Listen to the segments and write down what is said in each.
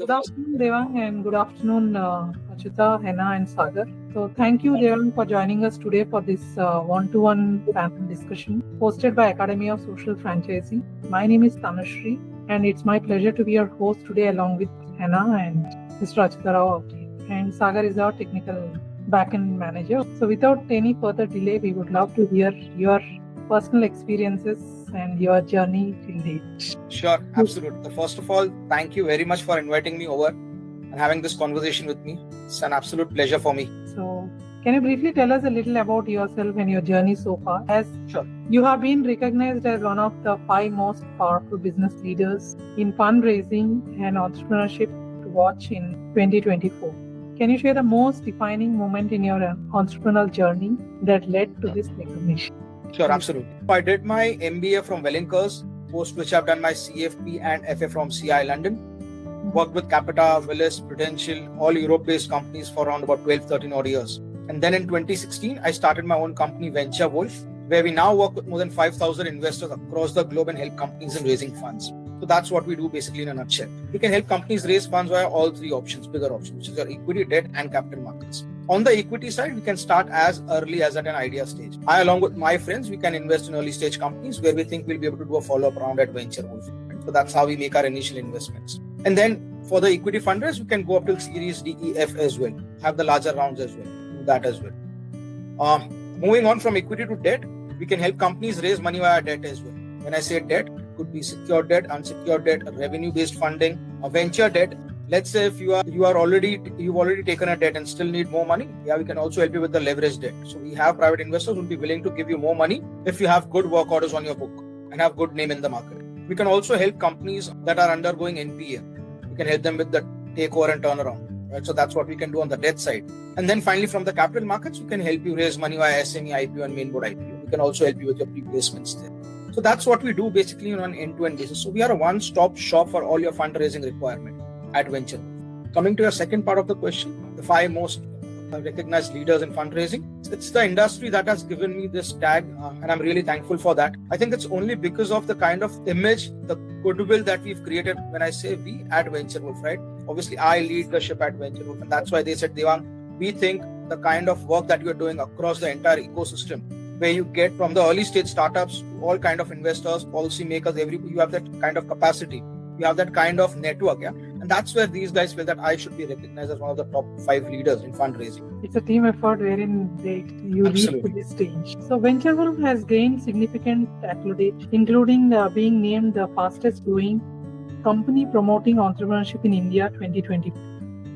Good afternoon, Devang, and good afternoon, Achyuta, Henna, and Sagar. So, thank you, Devang, for joining us today for this one-to-one panel discussion hosted by Academy of Social Franchising. My name is Tanushree, and it's my pleasure to be your host today along with Henna and Mr. Achyuta Rao out here. And Sagar is our technical backend manager. So, without any further delay, we would love to hear your personal experiences and your journey till date. Sure, absolutely. First of all, thank you very much for inviting me over and having this conversation with me. It's an absolute pleasure for me. So, can you briefly tell us a little about yourself and your journey so far? As Sure. You have been recognized as one of the 5 most powerful business leaders in fundraising and entrepreneurship to watch in 2024. Can you share the most defining moment in your entrepreneurial journey that led to this recognition? Sure, absolutely. I did my MBA from Wellinkers, post which I've done my CFP and FA from CI London. Worked with Capita, Willis, Prudential, all Europe-based companies for around about 12-13 odd years. And then in 2016, I started my own company, Venture Wolf, where we now work with more than 5,000 investors across the globe and help companies in raising funds. So that's what we do basically in a nutshell. We can help companies raise funds via all 3 options, bigger options, which is your equity, debt, and capital markets. On the equity side, we can start as early as at an idea stage. I, along with my friends, we can invest in early stage companies where we think we'll be able to do a follow-up round at Venture Wolf. So that's how we make our initial investments. And then for the equity funders, we can go up till Series D, E, F as well, have the larger rounds as well, do that as well. Moving on from equity to debt, we can help companies raise money via debt as well. When I say debt, it could be secured debt, unsecured debt, revenue-based funding, a venture debt. Let's say if you've already taken a debt and still need more money, we can also help you with the leverage debt. So we have private investors who will be willing to give you more money if you have good work orders on your book and have good name in the market. We can also help companies that are undergoing NPA. We can help them with the takeover and turnaround. Right? So that's what we can do on the debt side. And then finally, from the capital markets, we can help you raise money via SME IPO and mainboard IPO. We can also help you with your pre-placements there. So that's what we do basically on an end-to-end basis. So we are a one-stop shop for all your fundraising requirement at Venture. Coming to your second part of the question, the 5 most recognized leaders in fundraising. It's the industry that has given me this tag, and I'm really thankful for that. I think it's only because of the kind of image, the goodwill that we've created. When I say we at Venture Wolf, right? Obviously, I lead the ship at Venture Wolf, and that's why they said, Devang, we think the kind of work that you're doing across the entire ecosystem, where you get from the early stage startups to all kind of investors, policy makers, you have that kind of capacity. You have that kind of network, and that's where these guys feel that I should be recognized as one of the top 5 leaders in fundraising. It's a team effort wherein you lead to this stage. So Venture Wolf has gained significant accolades, including being named the fastest growing company promoting entrepreneurship in India 2020.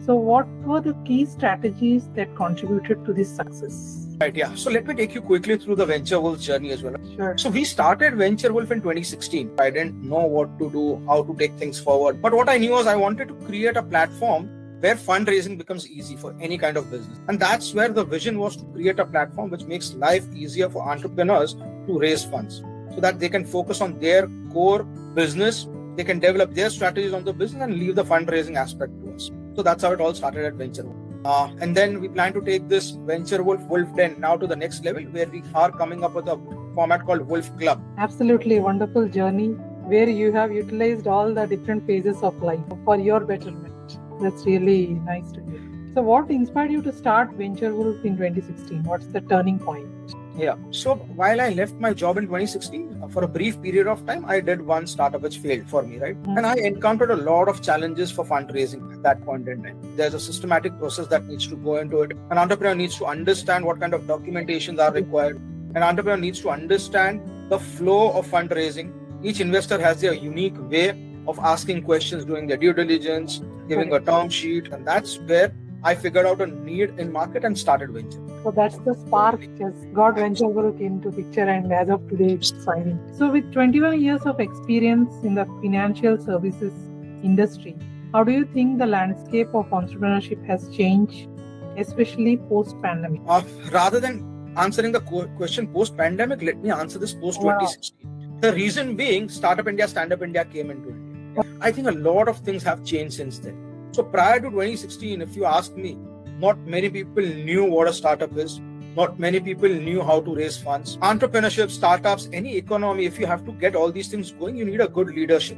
So what were the key strategies that contributed to this success? Right, yeah. So let me take you quickly through the Venture Wolf journey as well. Sure. So we started Venture Wolf in 2016. I didn't know what to do, how to take things forward. But what I knew was I wanted to create a platform where fundraising becomes easy for any kind of business. And that's where the vision was, to create a platform which makes life easier for entrepreneurs to raise funds so that they can focus on their core business. They can develop their strategies on the business and leave the fundraising aspect to us. So that's how it all started at Venture Wolf. And then we plan to take this Venture Wolf, Wolf Den now to the next level, where we are coming up with a format called Wolf Club. Absolutely wonderful journey where you have utilized all the different phases of life for your betterment. That's really nice to hear. So what inspired you to start Venture Wolf in 2016? What's the turning point? Yeah. So while I left my job in 2016, for a brief period of time, I did one startup which failed for me, right? And I encountered a lot of challenges for fundraising at that point in time. There's a systematic process that needs to go into it. An entrepreneur needs to understand what kind of documentations are required. An entrepreneur needs to understand the flow of fundraising. Each investor has their unique way of asking questions, doing their due diligence, giving a term sheet. And that's where I figured out a need in market and started Venture. So that's the spark which has got Venture Wolf into picture, and as of today it's thriving. So with 21 years of experience in the financial services industry, how do you think the landscape of entrepreneurship has changed, especially post-pandemic? Rather than answering the question post-pandemic, let me answer this post-2016. The reason being, Startup India, Stand Up India came into India. I think a lot of things have changed since then. So prior to 2016, if you ask me, not many people knew what a startup is. Not many people knew how to raise funds. Entrepreneurship, startups, any economy, if you have to get all these things going, you need a good leadership.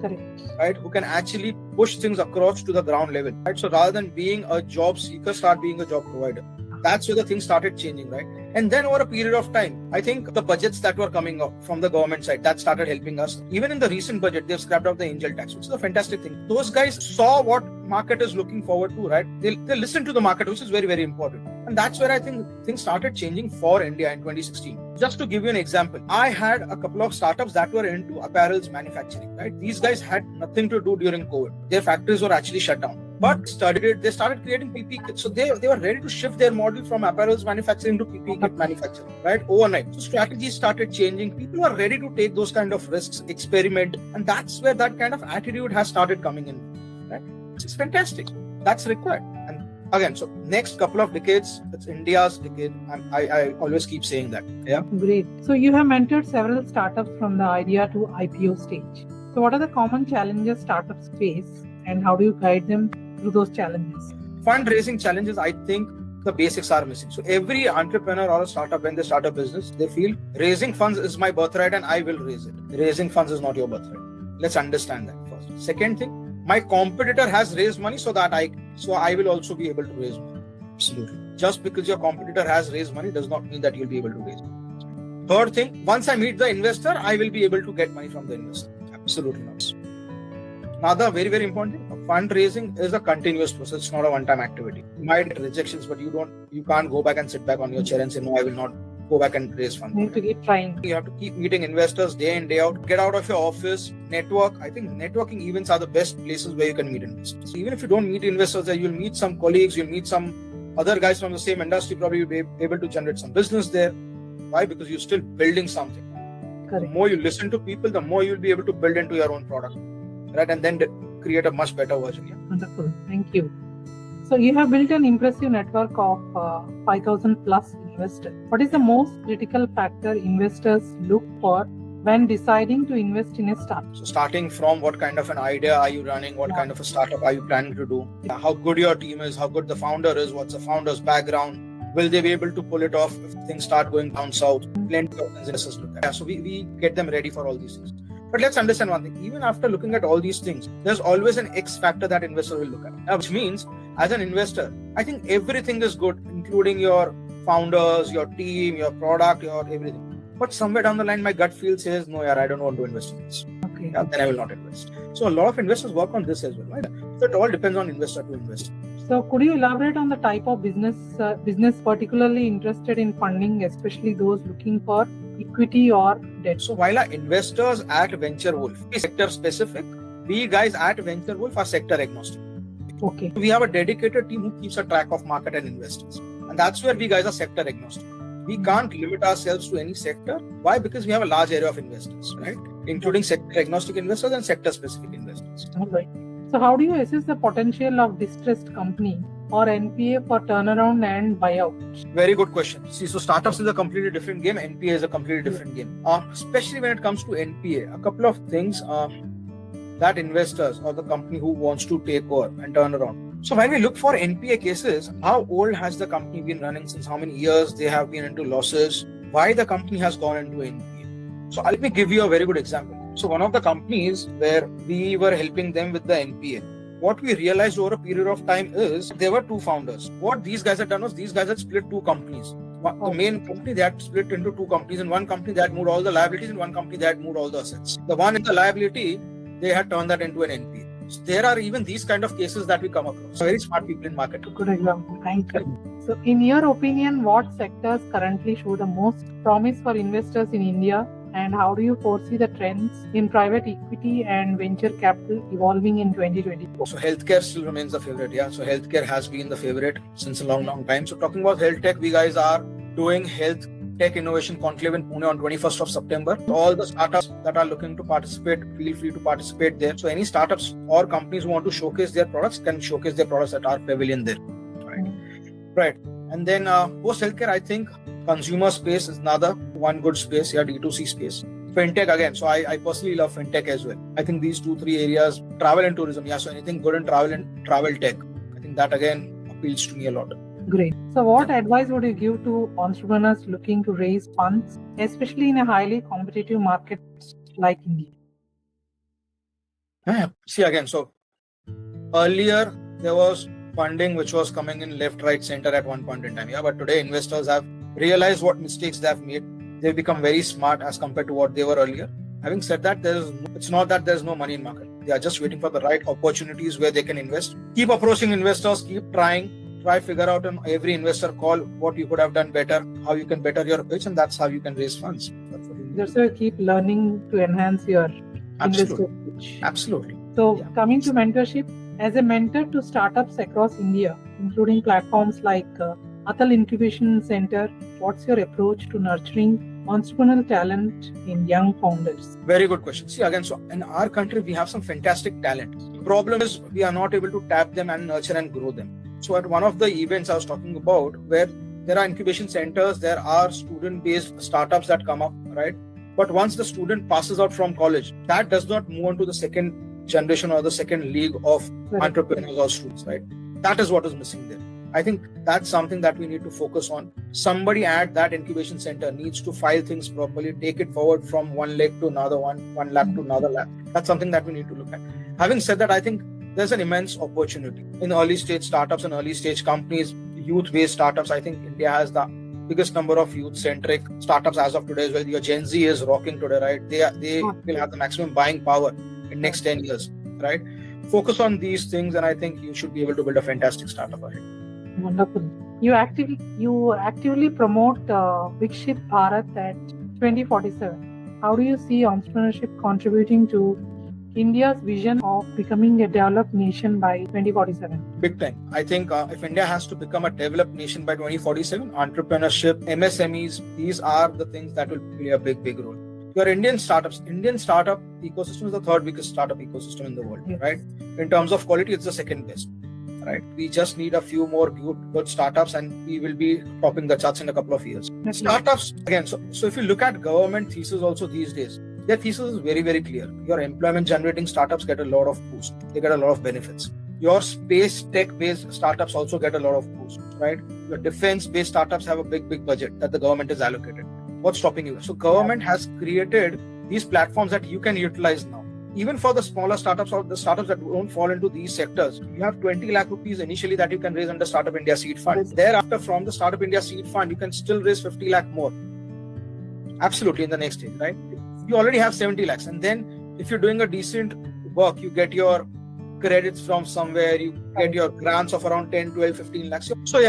Correct. right? Who can actually push things across to the ground level, right? So rather than being a job seeker, start being a job provider. That's where the things started changing, right? And then over a period of time, I think the budgets that were coming up from the government side, that started helping us. Even in the recent budget, they've scrapped out the angel tax, which is a fantastic thing. Those guys saw what market is looking forward to, right? They listen to the market, which is very, very important. And that's where I think things started changing for India in 2016. Just to give you an example, I had a couple of startups that were into apparels manufacturing, right? These guys had nothing to do during COVID. Their factories were actually shut down. But they started creating PPE kits. So they were ready to shift their model from apparels manufacturing to PPE kit manufacturing, right? Overnight. So strategies started changing. People are ready to take those kind of risks, experiment. And that's where that kind of attitude has started coming in, right? It's fantastic. That's required. And again, so next couple of decades, it's India's decade. I always keep saying that. Yeah. Great. So you have mentored several startups from the idea to IPO stage. So what are the common challenges startups face and how do you guide them through those challenges? Fundraising challenges, I think the basics are missing. So every entrepreneur or a startup, when they start a business, they feel raising funds is my birthright and I will raise it. Raising funds is not your birthright. Let's understand that first. Second thing, my competitor has raised money so I will also be able to raise money. Absolutely. Just because your competitor has raised money does not mean that you'll be able to raise money. Third thing, once I meet the investor, I will be able to get money from the investor. Absolutely not. Another very, very important thing, fundraising is a continuous process. It's not a one-time activity. You might get rejections, but you can't go back and sit back on your chair and say, no, I will not go back and raise funds. You need to keep trying. You have to keep meeting investors day in, day out. Get out of your office, network. I think networking events are the best places where you can meet investors. Even if you don't meet investors there, you'll meet some colleagues, you'll meet some other guys from the same industry, probably you'll be able to generate some business there. Why? Because you're still building something. Correct. The more you listen to people, the more you'll be able to build into your own product, right? And then create a much better version. Yeah. Wonderful. Thank you. So you have built an impressive network of 5,000 plus investors. What is the most critical factor investors look for when deciding to invest in a startup? So starting from what kind of an idea are you running? What kind of a startup are you planning to do? How good your team is? How good the founder is? What's the founder's background? Will they be able to pull it off if things start going down south? Plenty of investors look at. Yeah, so we get them ready for all these things. But let's understand one thing. Even after looking at all these things, there's always an X factor that investor will look at. Which means, as an investor, I think everything is good, including your founders, your team, your product, your everything. But somewhere down the line, my gut feel says, no, I don't want to invest in this. Okay. Yeah, then I will not invest. So a lot of investors work on this as well, right? So it all depends on investor to investor. So could you elaborate on the type of business particularly interested in funding, especially those looking for equity or debt? So while our investors at Venture Wolf is sector specific, we guys at Venture Wolf are sector agnostic. Okay. We have a dedicated team who keeps a track of market and investors. And that's where we guys are sector agnostic. We can't limit ourselves to any sector. Why? Because we have a large area of investors, right? Including sector agnostic investors and sector specific investors. All right. So how do you assess the potential of distressed company or NPA for turnaround and buyout? Very good question. See, so startups is a completely different game. NPA is a completely different game. Especially when it comes to NPA, a couple of things that investors or the company who wants to take over and turn around. So when we look for NPA cases, how old has the company been running, since how many years they have been into losses, why the company has gone into NPA. So let me give you a very good example. So one of the companies where we were helping them with the NPA, what we realized over a period of time is there were two founders. What these guys had done was these guys had split two companies. The main company, they had split into two companies. In one company, they had moved all the liabilities. In one company, they had moved all the assets. The one in the liability, they had turned that into an NPA. So there are even these kind of cases that we come across. Very smart people in market. Good example. Thank you. So in your opinion, what sectors currently show the most promise for investors in India? And how do you foresee the trends in private equity and venture capital evolving in 2024? So healthcare still remains the favorite. Yeah. So healthcare has been the favorite since a long time. So talking about health tech, we guys are doing health tech innovation conclave in Pune on 21st of September. All the startups that are looking to participate, feel free to participate there. So any startups or companies who want to showcase their products can showcase their products at our pavilion there. Right. And then post healthcare, I think consumer space is another one good space. Yeah, D2C space. Fintech again. So I personally love fintech as well. I think these 2-3 areas, travel and tourism. Yeah, so anything good in travel and travel tech. I think that again appeals to me a lot. Great. So what advice would you give to entrepreneurs looking to raise funds, especially in a highly competitive market like India? See again, so earlier there was funding which was coming in left, right, center at one point in time. Yeah, but today investors have realized what mistakes they have made. They've become very smart as compared to what they were earlier. Having said that, it's not that there's no money in market. They are just waiting for the right opportunities where they can invest. Keep approaching investors, keep trying, figure out on every investor call what you could have done better, how you can better your pitch, and that's how you can raise funds. That's why keep learning to enhance your investor pitch. Absolutely. So coming to mentorship, as a mentor to startups across India, including platforms like Atal Incubation Center, what's your approach to nurturing entrepreneurial talent in young founders? Very good question. See again, so in our country, we have some fantastic talent. The problem is we are not able to tap them and nurture and grow them. So at one of the events I was talking about, where there are incubation centers, there are student-based startups that come up, right? But once the student passes out from college, that does not move on to the second generation or the second league of entrepreneurs or students, right? That is what is missing there. I think that's something that we need to focus on. Somebody at that incubation center needs to file things properly, take it forward from one leg to another one lab to another lab. That's something that we need to look at. Having said that, I think there's an immense opportunity in early stage startups and early stage companies, youth-based startups. I think India has the biggest number of youth-centric startups as of today as well. Your Gen Z is rocking today, right? They will have the maximum buying power in next 10 years, right? Focus on these things, and I think you should be able to build a fantastic startup ahead. Wonderful. You actively promote Vikshit Bharat at 2047. How do you see entrepreneurship contributing to India's vision of becoming a developed nation by 2047? Big time. I think if India has to become a developed nation by 2047, entrepreneurship, MSMEs, these are the things that will play a big role. Your Indian startup ecosystem is the third biggest startup ecosystem in the world, right? In terms of quality, it's the second best. Right. We just need a few more good startups and we will be topping the charts in a couple of years. Startups, again, so if you look at government thesis also these days, their thesis is very clear. Your employment generating startups get a lot of boost. They get a lot of benefits. Your space tech based startups also get a lot of boost, right? Your defense based startups have a big budget that the government is allocated. What's stopping you? So government has created these platforms that you can utilize now. Even for the smaller startups or the startups that don't fall into these sectors, you have 20 lakh rupees initially that you can raise under Startup India Seed Fund. Thereafter, from the Startup India Seed Fund, you can still raise 50 lakh more. Absolutely, in the next stage, right? You already have 70 lakhs. And then if you're doing a decent work, you get your credits from somewhere, you get your grants of around 10, 12, 15 lakhs. So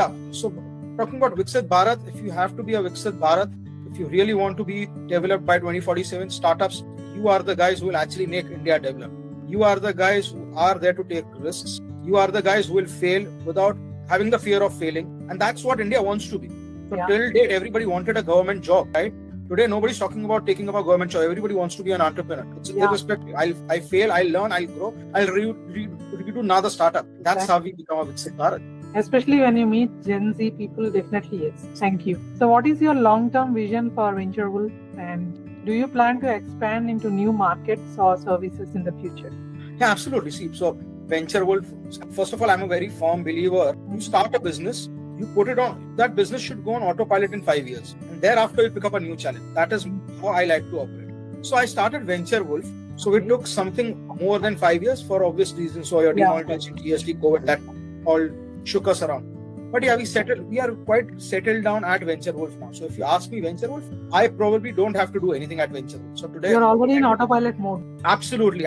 talking about Viksit Bharat, if you have to be a Viksit Bharat, if you really want to be developed by 2047, startups, you are the guys who will actually make India develop. You are the guys who are there to take risks. You are the guys who will fail without having the fear of failing. And that's what India wants to be. So till date, everybody wanted a government job, right? Today, nobody's talking about taking up a government job. Everybody wants to be an entrepreneur. It's irrespective. I fail, I'll learn, I'll grow, I'll redo another startup. That's how we become a Viksit Bharat. Especially when you meet Gen Z people, definitely yes. Thank you. So what is your long-term vision for Venture Wolf, and do you plan to expand into new markets or services in the future? Yeah, absolutely. See, so Venture Wolf, first of all, I'm a very firm believer. You start a business, you put it on, that business should go on autopilot in 5 years. And thereafter, you pick up a new challenge. That is how I like to operate. So I started Venture Wolf. So it took something more than 5 years for obvious reasons. So your demonetization, GST, COVID, that all shook us around. But we are quite settled down at Venture Wolf now. So if you ask me Venture Wolf, I probably don't have to do anything at Venture Wolf. So today you're already in autopilot mode. Absolutely.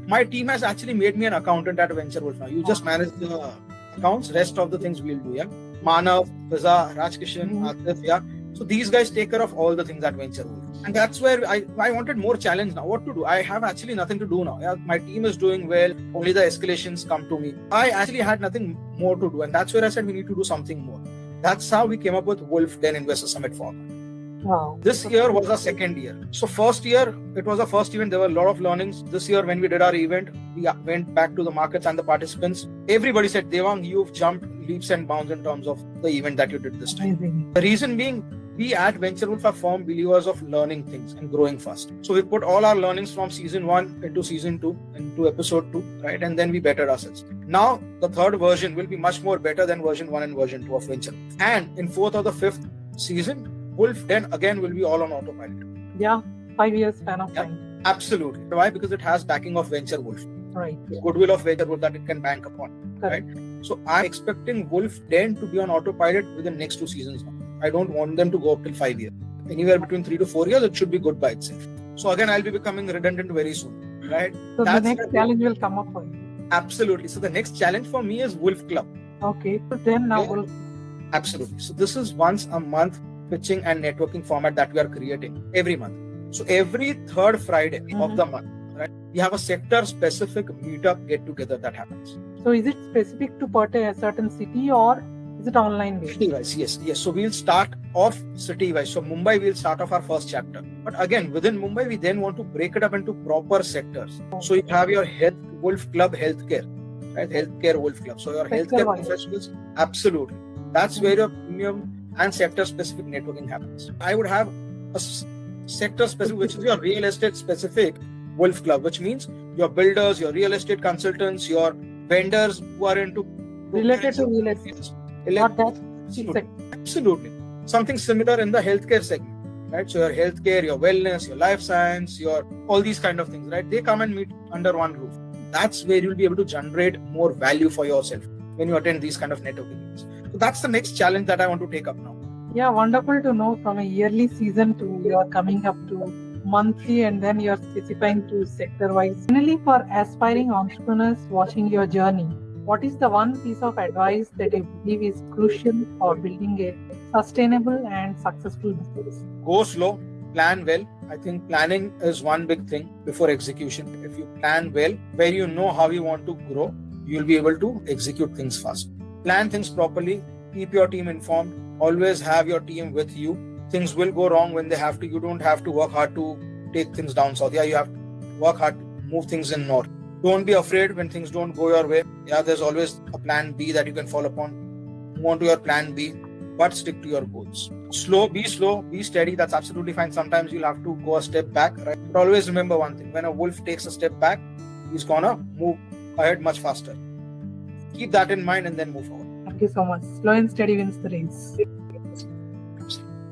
My team has actually made me an accountant at Venture Wolf now. You just manage the accounts, rest of the things we'll do, Manav, Fiza, Rajkishan, Atif, So these guys take care of all the things at Venture Wolf. And that's where I wanted more challenge now. What to do? I have actually nothing to do now. My team is doing well. Only the escalations come to me. I actually had nothing more to do. And that's where I said we need to do something more. That's how we came up with Wolf 10 Investor Summit format. Wow. This year was our second year. So first year, it was our first event. There were a lot of learnings. This year, when we did our event, we went back to the markets and the participants. Everybody said, Devang, you've jumped leaps and bounds in terms of the event that you did this time. Amazing. The reason being, we at Venture Wolf are firm believers of learning things and growing fast. So we put all our learnings from season 1 into season 2, into episode 2, right? And then we bettered ourselves. Now, the third version will be much more better than version 1 and version 2 of Venture Wolf. And in 4th or the 5th season, Wolf 10 again will be all on autopilot. Yeah, 5 years span of time. Absolutely. Why? Because it has backing of Venture Wolf. Right. The goodwill of venture growth that it can bank upon. Correct. Right? So I'm expecting Wolf 10 to be on autopilot within the next 2 seasons now. I don't want them to go up till 5 years. Anywhere between 3 to 4 years, it should be good by itself. So again, I'll be becoming redundant very soon. Right? So That's the next challenge will come up for you. Absolutely. So the next challenge for me is Wolf Club. Okay. So then now Yeah. Wolf. Absolutely. So this is once a month pitching and networking format that we are creating every month. So every third Friday of the month, right, we have a sector specific meetup get together that happens. So is it specific to a certain city or is it online based? City wise, yes. So we'll start off city wise. So Mumbai will start off our first chapter. But again, within Mumbai, we then want to break it up into proper sectors. So you have your Wolf Club healthcare, right? Healthcare Wolf Club. So your Sector healthcare wise. professionals, absolutely. That's where your premium and sector specific networking happens. I would have a sector specific, which is your real estate specific Wolf Club, which means your builders, your real estate consultants, your vendors who are into Related to real estate. Not that sector. Absolutely. Something similar in the healthcare segment, right? So your healthcare, your wellness, your life science, your all these kind of things, right? They come and meet under one roof. That's where you'll be able to generate more value for yourself when you attend these kind of networking events. So that's the next challenge that I want to take up now. Yeah, wonderful to know from a yearly season to you're coming up to monthly and then you're specifying to sector wise. Finally, for aspiring entrepreneurs watching your journey, what is the one piece of advice that you believe is crucial for building a sustainable and successful business? Go slow, plan well. I think planning is one big thing before execution. If you plan well, where you know how you want to grow, you'll be able to execute things fast. Plan things properly, keep your team informed, always have your team with you. Things will go wrong when they have to. You don't have to work hard to take things down south. Yeah, you have to work hard to move things in north. Don't be afraid when things don't go your way. Yeah, there's always a plan B that you can fall upon. Move on to your plan B, but stick to your goals. Slow, be steady. That's absolutely fine. Sometimes you'll have to go a step back, right? But always remember one thing. When a wolf takes a step back, he's gonna move ahead much faster. Keep that in mind and then move forward. Thank you so much. Slow and steady wins the race.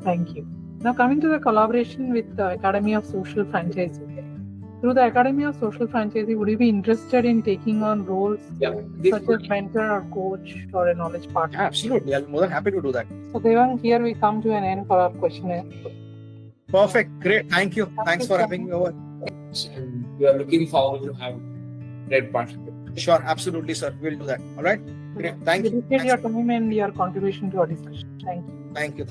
Thank you. Now coming to the collaboration with the Academy of Social Franchising. Through the Academy of Social Franchising, would you be interested in taking on roles such as mentor or coach or a knowledge partner? Absolutely. I'll be more than happy to do that. So Devang, here we come to an end for our questionnaire. Perfect. Great. Thank you. Thanks for having me over. And we are looking forward to have great partnership. Sure. Absolutely, sir. We'll do that. All right. Great. Thank you. Appreciate your time and your contribution to our discussion. Thank you. Thank you.